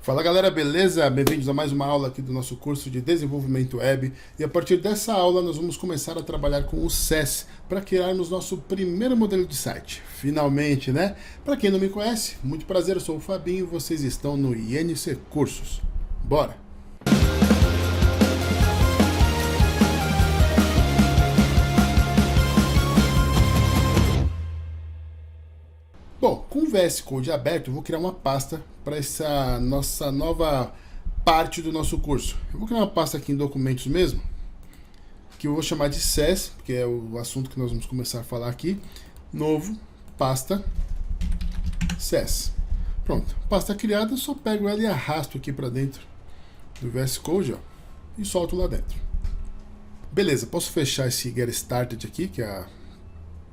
Fala galera, beleza? Bem-vindos a mais uma aula aqui do nosso curso de Desenvolvimento Web. E a partir dessa aula nós vamos começar a trabalhar com o SES para criarmos nosso primeiro modelo de site. Finalmente, né? Para quem não me conhece, muito prazer, eu sou o Fabinho e vocês estão no INC Cursos. Bora! Bom, com o VS Code aberto, eu vou criar uma pasta para essa nossa nova parte do nosso curso. Eu vou criar uma pasta aqui em documentos mesmo, que eu vou chamar de SES, porque é o assunto que nós vamos começar a falar aqui. Novo, pasta, SES. Pronto, pasta criada, eu só pego ela e arrasto aqui para dentro do VS Code, ó, e solto lá dentro. Beleza, posso fechar esse Get Started aqui, que é a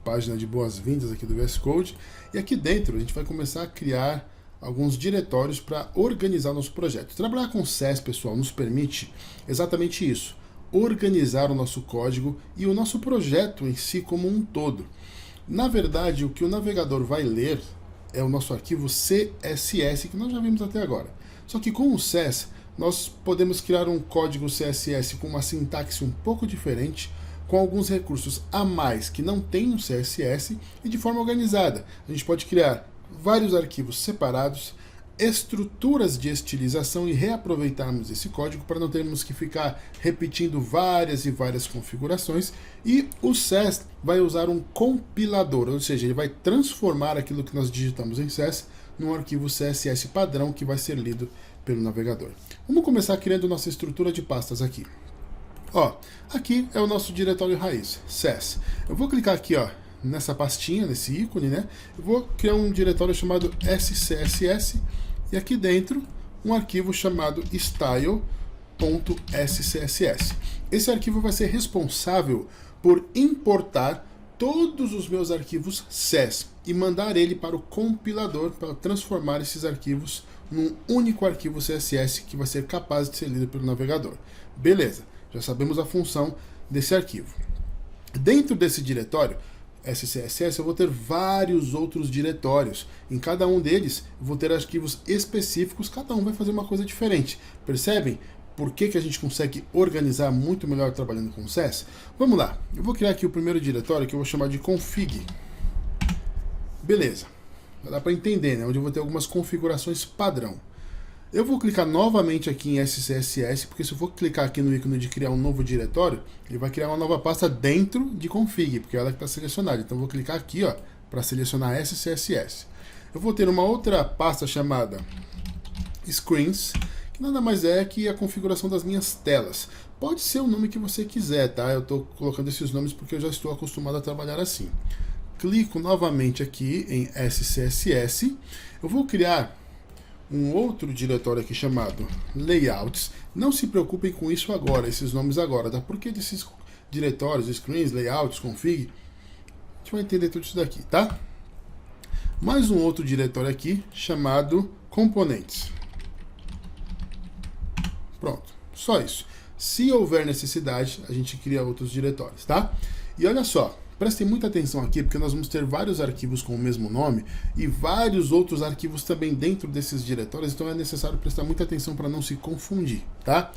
página de boas-vindas aqui do VS Code, e aqui dentro a gente vai começar a criar alguns diretórios para organizar nosso projeto. Trabalhar com SES, pessoal, nos permite exatamente isso, organizar o nosso código e o nosso projeto em si como um todo. Na verdade, o que o navegador vai ler é o nosso arquivo CSS, que nós já vimos até agora. Só que com o SES, nós podemos criar um código CSS com uma sintaxe um pouco diferente, com alguns recursos a mais que não tem no CSS e de forma organizada. A gente pode criar vários arquivos separados, estruturas de estilização e reaproveitarmos esse código para não termos que ficar repetindo várias e várias configurações. E o SES vai usar um compilador, ou seja, ele vai transformar aquilo que nós digitamos em SES num arquivo CSS padrão que vai ser lido pelo navegador. Vamos começar criando nossa estrutura de pastas aqui. Ó, aqui é o nosso diretório raiz, SES. Eu vou clicar aqui, ó, nessa pastinha, nesse ícone, né? Eu vou criar um diretório chamado SCSS e aqui dentro um arquivo chamado style.scss. Esse arquivo vai ser responsável por importar todos os meus arquivos SES e mandar ele para o compilador para transformar esses arquivos num único arquivo CSS que vai ser capaz de ser lido pelo navegador. Beleza. Já sabemos a função desse arquivo. Dentro desse diretório, SCSS, eu vou ter vários outros diretórios. Em cada um deles, eu vou ter arquivos específicos, cada um vai fazer uma coisa diferente. Percebem por que a gente consegue organizar muito melhor trabalhando com SES? Vamos lá, eu vou criar aqui o primeiro diretório que eu vou chamar de config. Beleza, dá para entender, né? Onde eu vou ter algumas configurações padrão. Eu vou clicar novamente aqui em SCSS, porque se eu for clicar aqui no ícone de criar um novo diretório, ele vai criar uma nova pasta dentro de config, porque ela está selecionada. Então eu vou clicar aqui, ó, para selecionar SCSS. Eu vou ter uma outra pasta chamada Screens, que nada mais é que a configuração das minhas telas. Pode ser o nome que você quiser, tá? Eu estou colocando esses nomes porque eu já estou acostumado a trabalhar assim. Clico novamente aqui em SCSS. Eu vou criar um outro diretório aqui chamado Layouts. Não se preocupem com isso agora, esses nomes agora, tá? Porque desses diretórios, screens, layouts, config, a gente vai entender tudo isso daqui, tá? Mais um outro diretório aqui chamado Components. Pronto, só isso. Se houver necessidade, a gente cria outros diretórios, tá? E olha só, prestem muita atenção aqui, porque nós vamos ter vários arquivos com o mesmo nome e vários outros arquivos também dentro desses diretórios, então é necessário prestar muita atenção para não se confundir, tá?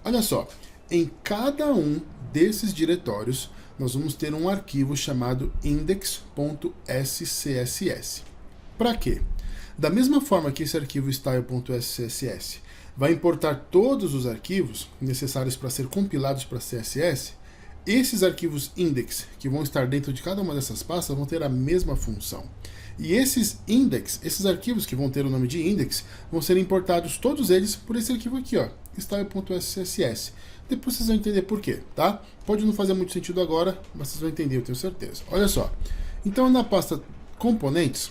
Olha só, em cada um desses diretórios, nós vamos ter um arquivo chamado index.scss. Para quê? Da mesma forma que esse arquivo style.scss vai importar todos os arquivos necessários para ser compilados para CSS, esses arquivos index, que vão estar dentro de cada uma dessas pastas, vão ter a mesma função. E esses index, esses arquivos que vão ter o nome de index, vão ser importados todos eles por esse arquivo aqui, ó, style.scss. Depois vocês vão entender por quê, tá? Pode não fazer muito sentido agora, mas vocês vão entender, eu tenho certeza. Olha só. Então, na pasta componentes,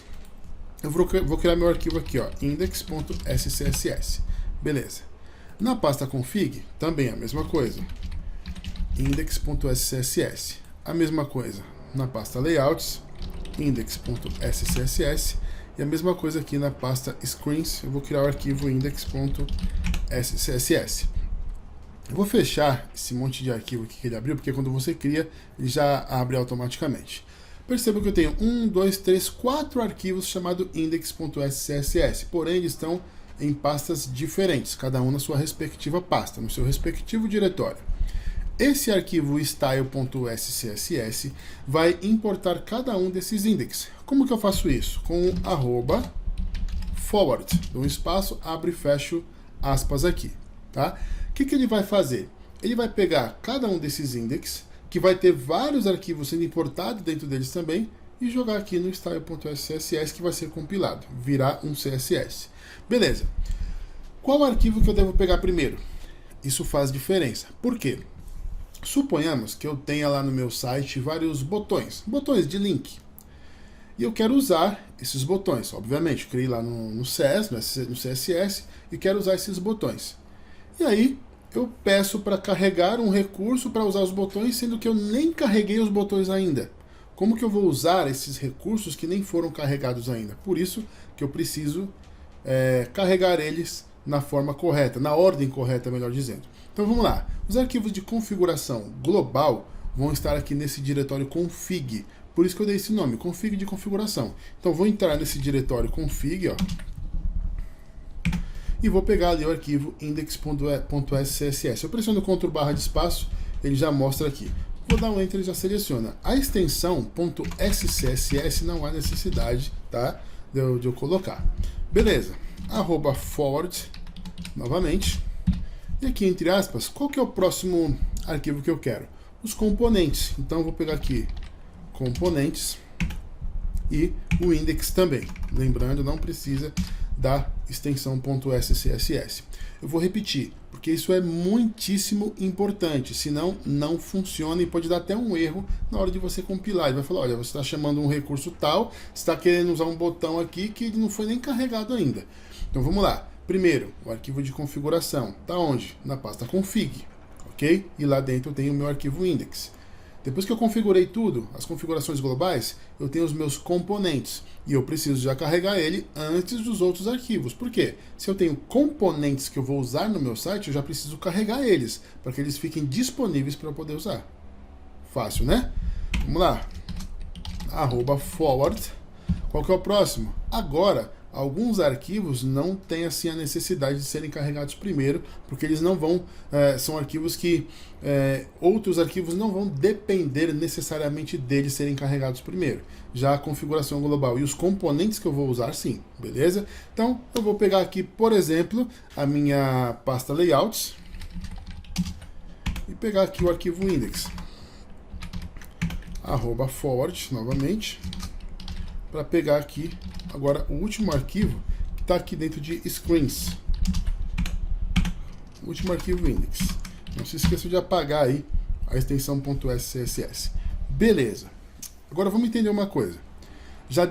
eu vou criar meu arquivo aqui, ó, index.scss. Beleza. Na pasta config, também a mesma coisa. Index.scss. A mesma coisa na pasta layouts, index.scss, e a mesma coisa aqui na pasta screens, eu vou criar o arquivo index.scss. Eu vou fechar esse monte de arquivo aqui que ele abriu, porque quando você cria, ele já abre automaticamente. Perceba que eu tenho 4 arquivos chamados index.scss, porém eles estão em pastas diferentes, cada um na sua respectiva pasta, no seu respectivo diretório. Esse arquivo style.scss vai importar cada um desses index. Como que eu faço isso? Com @forward, dou um espaço, abro e fecho aspas aqui, tá? O que ele vai fazer? Ele vai pegar cada um desses index, que vai ter vários arquivos sendo importados dentro deles também, e jogar aqui no style.scss, que vai ser compilado, virar um CSS. Beleza. Qual arquivo que eu devo pegar primeiro? Isso faz diferença. Por quê? Suponhamos que eu tenha lá no meu site vários botões de link. E eu quero usar esses botões. Obviamente, eu criei lá no CSS, e quero usar esses botões. E aí, eu peço para carregar um recurso para usar os botões, sendo que eu nem carreguei os botões ainda. Como que eu vou usar esses recursos que nem foram carregados ainda? Por isso que eu preciso carregar eles na forma correta, na ordem correta, melhor dizendo. Então vamos lá. Os arquivos de configuração global vão estar aqui nesse diretório config. Por isso que eu dei esse nome, config de configuração. Então vou entrar nesse diretório config, ó, e vou pegar ali o arquivo index.scss. Eu pressiono Ctrl barra de espaço, ele já mostra aqui. Vou dar um Enter e já seleciona. A extensão .scss não há necessidade, tá, de eu colocar. Beleza. @forward, novamente. E aqui, entre aspas, qual que é o próximo arquivo que eu quero? Os componentes. Então, eu vou pegar aqui componentes e o index também. Lembrando, não precisa da extensão .scss. Eu vou repetir, porque isso é muitíssimo importante, senão não funciona e pode dar até um erro na hora de você compilar. Ele vai falar, olha, você está chamando um recurso tal, está querendo usar um botão aqui que não foi nem carregado ainda. Então vamos lá. Primeiro, o arquivo de configuração. Está onde? Na pasta config, ok? E lá dentro eu tenho o meu arquivo index. Depois que eu configurei tudo, as configurações globais, eu tenho os meus componentes. E eu preciso já carregar ele antes dos outros arquivos. Por quê? Se eu tenho componentes que eu vou usar no meu site, eu já preciso carregar eles, para que eles fiquem disponíveis para eu poder usar. Fácil, né? Vamos lá. @forward. Qual que é o próximo? Agora, alguns arquivos não têm assim a necessidade de serem carregados primeiro, porque eles não vão, são arquivos que outros arquivos não vão depender necessariamente deles serem carregados primeiro. Já a configuração global e os componentes que eu vou usar, sim, beleza? Então, eu vou pegar aqui, por exemplo, a minha pasta layouts e pegar aqui o arquivo index. @forward, novamente, para pegar aqui agora o último arquivo que está aqui dentro de screens. O último arquivo index. Não se esqueça de apagar aí a extensão .scss. Beleza. Agora vamos entender uma coisa. Já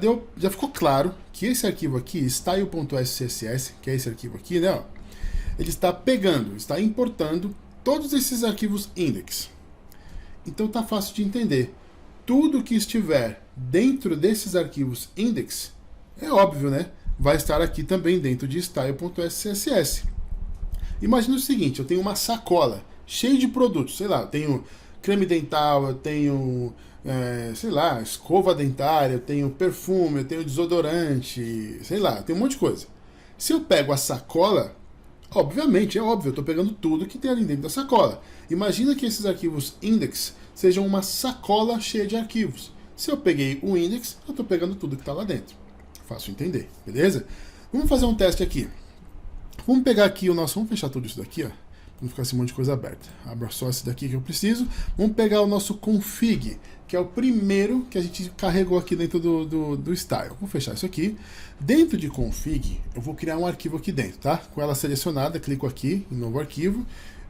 ficou claro que esse arquivo aqui, style.scss, que é esse arquivo aqui, né? Ó, ele está pegando, está importando todos esses arquivos index. Então tá fácil de entender. Tudo que estiver dentro desses arquivos index, é óbvio, né? Vai estar aqui também dentro de style.scss. Imagina o seguinte, eu tenho uma sacola cheia de produtos, sei lá, eu tenho creme dental, eu tenho, sei lá, escova dentária, eu tenho perfume, eu tenho desodorante, sei lá, eu tenho um monte de coisa. Se eu pego a sacola, obviamente, é óbvio, eu estou pegando tudo que tem ali dentro da sacola. Imagina que esses arquivos index sejam uma sacola cheia de arquivos. Se eu peguei o index, eu estou pegando tudo que está lá dentro. Fácil entender, beleza? Vamos fazer um teste aqui. Vamos pegar aqui o nosso... Vamos fechar tudo isso daqui, ó. Pra não ficar esse monte de coisa aberta. Abra só esse daqui que eu preciso. Vamos pegar o nosso config, que é o primeiro que a gente carregou aqui dentro do style. Vou fechar isso aqui. Dentro de config, eu vou criar um arquivo aqui dentro, tá? Com ela selecionada, clico aqui em novo arquivo.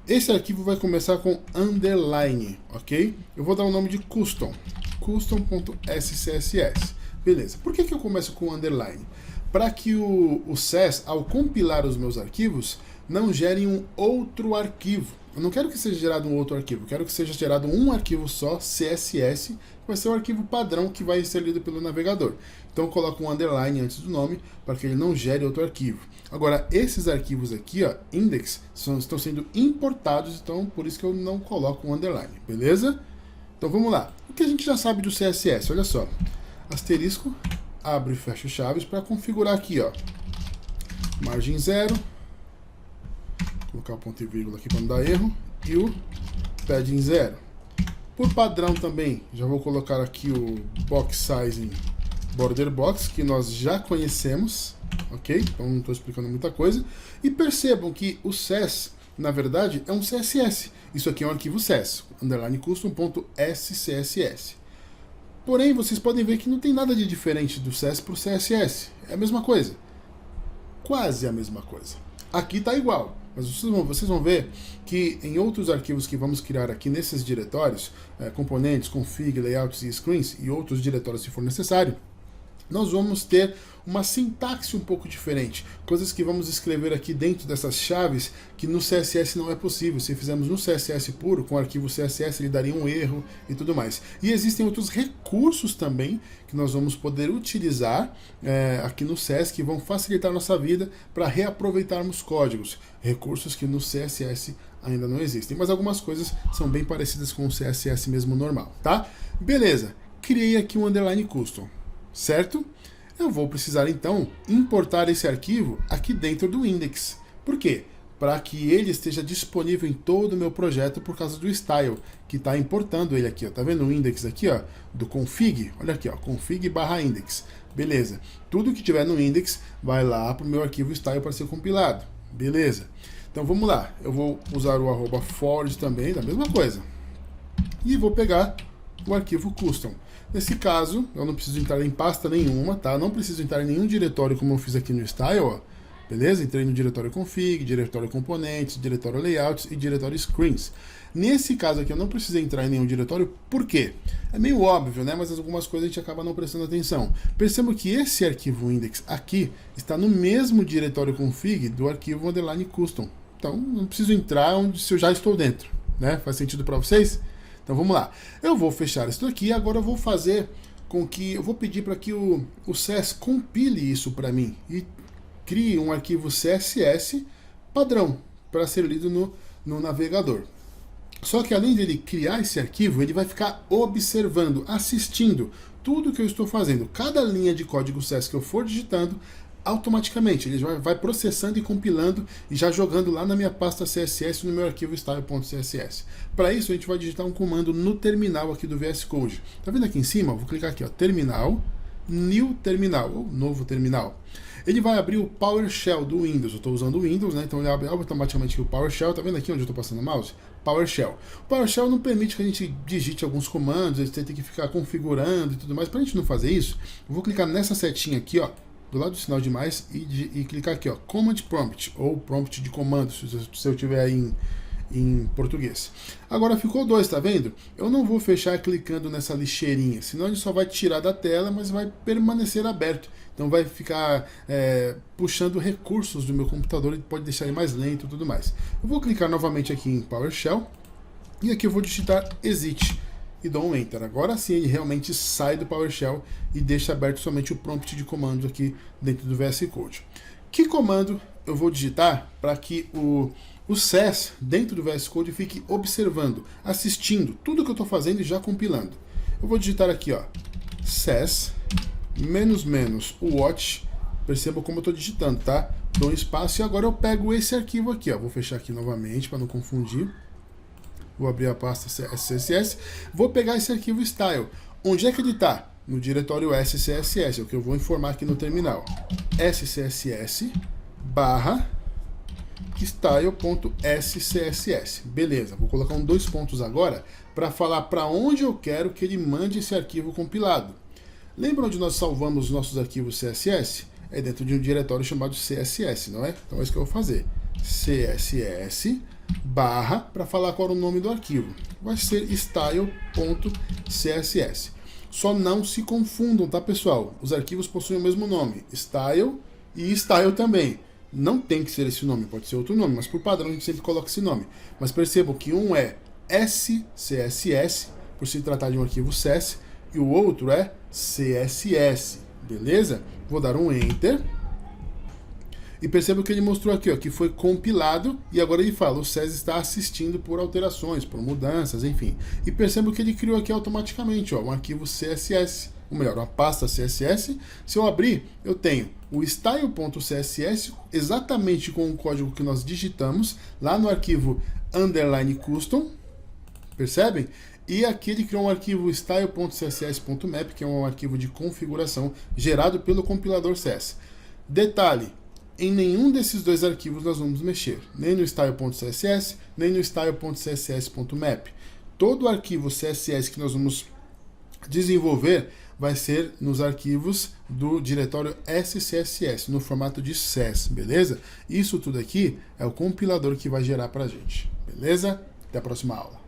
Esse arquivo vai começar com underline, ok? Eu vou dar o nome de custom. Custom.scss. Beleza. Por que eu começo com underline? Para que o SES, ao compilar os meus arquivos, não gere um outro arquivo. Eu não quero que seja gerado um outro arquivo, eu quero que seja gerado um arquivo só, CSS, que vai ser o arquivo padrão que vai ser lido pelo navegador. Então eu coloco um underline antes do nome, para que ele não gere outro arquivo. Agora, esses arquivos aqui, ó, index, estão sendo importados, então por isso que eu não coloco um underline, beleza? Então vamos lá. O que a gente já sabe do CSS? Olha só. Asterisco, abre e fecha chaves para configurar aqui, ó. margem 0, vou colocar o ponto e vírgula aqui para não dar erro, e o padding 0. Por padrão também, já vou colocar aqui o box sizing border box, que nós já conhecemos, ok? Então não estou explicando muita coisa. E percebam que o CSS, na verdade, é um CSS. Isso aqui é um arquivo CSS, underline custom.scss. Porém, vocês podem ver que não tem nada de diferente do CSS para o CSS. É a mesma coisa. Quase a mesma coisa. Aqui está igual. Mas vocês vão ver que em outros arquivos que vamos criar aqui nesses diretórios, componentes, config, layouts e screens, e outros diretórios se for necessário, nós vamos ter uma sintaxe um pouco diferente. Coisas que vamos escrever aqui dentro dessas chaves que no CSS não é possível. Se fizermos no CSS puro, com o arquivo CSS, ele daria um erro e tudo mais. E existem outros recursos também que nós vamos poder utilizar aqui no CSS que vão facilitar a nossa vida para reaproveitarmos códigos. Recursos que no CSS ainda não existem. Mas algumas coisas são bem parecidas com o CSS mesmo normal, tá? Beleza. Criei aqui um underline custom. Certo? Eu vou precisar então importar esse arquivo aqui dentro do index. Por quê? Para que ele esteja disponível em todo o meu projeto por causa do style, que está importando ele aqui, ó. Tá vendo o index aqui, ó, do config? Olha aqui, ó, config/index. Beleza. Tudo que tiver no index vai lá para o meu arquivo style para ser compilado. Beleza. Então vamos lá. Eu vou usar o @forward também, da mesma coisa. E vou pegar o arquivo custom. Nesse caso, eu não preciso entrar em pasta nenhuma, tá? Não preciso entrar em nenhum diretório como eu fiz aqui no Style, ó. Beleza? Entrei no diretório config, diretório componentes, diretório layouts e diretório screens. Nesse caso aqui eu não precisei entrar em nenhum diretório, por quê? É meio óbvio, né? Mas algumas coisas a gente acaba não prestando atenção. Perceba que esse arquivo index aqui está no mesmo diretório config do arquivo underline custom. Então não preciso entrar se eu já estou dentro, né? Faz sentido para vocês? Então vamos lá. Eu vou fechar isso aqui e agora eu vou fazer com que eu vou pedir para que o CSS compile isso para mim e crie um arquivo CSS padrão para ser lido no navegador. Só que além dele criar esse arquivo, ele vai ficar observando, assistindo tudo que eu estou fazendo. Cada linha de código CSS que eu for digitando, automaticamente ele já vai processando e compilando e já jogando lá na minha pasta CSS no meu arquivo style.css. Para isso a gente vai digitar um comando no terminal aqui do VS Code. Tá vendo aqui em cima? Vou clicar aqui, ó, terminal, new terminal, ou novo terminal. Ele vai abrir o PowerShell do Windows. Eu estou usando o Windows, né? Então ele abre automaticamente o PowerShell. Tá vendo aqui onde eu estou passando o mouse? PowerShell. O PowerShell não permite que a gente digite alguns comandos, a gente tem que ficar configurando e tudo mais. Para a gente não fazer isso, eu vou clicar nessa setinha aqui, ó, do lado do sinal de mais e clicar aqui, ó, Command Prompt, ou Prompt de comando, se eu tiver em português. Agora ficou 2, tá vendo? Eu não vou fechar clicando nessa lixeirinha, senão ele só vai tirar da tela, mas vai permanecer aberto. Então vai ficar puxando recursos do meu computador e pode deixar ele mais lento e tudo mais. Eu vou clicar novamente aqui em PowerShell e aqui eu vou digitar exit e dou um Enter. Agora sim ele realmente sai do PowerShell e deixa aberto somente o prompt de comando aqui dentro do VS Code. Que comando eu vou digitar para que o CSS dentro do VS Code fique observando, assistindo tudo que eu estou fazendo e já compilando? Eu vou digitar aqui, ó, CSS --watch. Perceba como eu estou digitando, tá? Dou um espaço e agora eu pego esse arquivo aqui, ó. Vou fechar aqui novamente para não confundir. Vou abrir a pasta CSS. Vou pegar esse arquivo style. Onde é que ele está? No diretório SCSS, é o que eu vou informar aqui no terminal. SCSS barra style.scss. Beleza, vou colocar um 2 pontos agora para falar para onde eu quero que ele mande esse arquivo compilado. Lembra onde nós salvamos os nossos arquivos CSS? É dentro de um diretório chamado CSS, não é? Então é isso que eu vou fazer. CSS barra, para falar qual é o nome do arquivo. Vai ser style.css. Só não se confundam, tá, pessoal? Os arquivos possuem o mesmo nome, style e style também. Não tem que ser esse nome, pode ser outro nome, mas por padrão a gente sempre coloca esse nome. Mas percebam que um é SCSS, por se tratar de um arquivo CSS, e o outro é CSS, beleza? Vou dar um Enter. E perceba que ele mostrou aqui, ó, que foi compilado e agora ele fala, o CSS está assistindo por alterações, por mudanças, enfim. E perceba que ele criou aqui automaticamente, ó, um arquivo CSS. ou melhor, uma pasta CSS. Se eu abrir, eu tenho o style.css exatamente com o código que nós digitamos lá no arquivo _custom, percebem? E aqui ele criou um arquivo style.css.map, que é um arquivo de configuração gerado pelo compilador CS. Detalhe, em nenhum desses dois arquivos nós vamos mexer, nem no style.css, nem no style.css.map. Todo o arquivo CSS que nós vamos desenvolver vai ser nos arquivos do diretório SCSS, no formato de SES, beleza? Isso tudo aqui é o compilador que vai gerar pra gente, beleza? Até a próxima aula.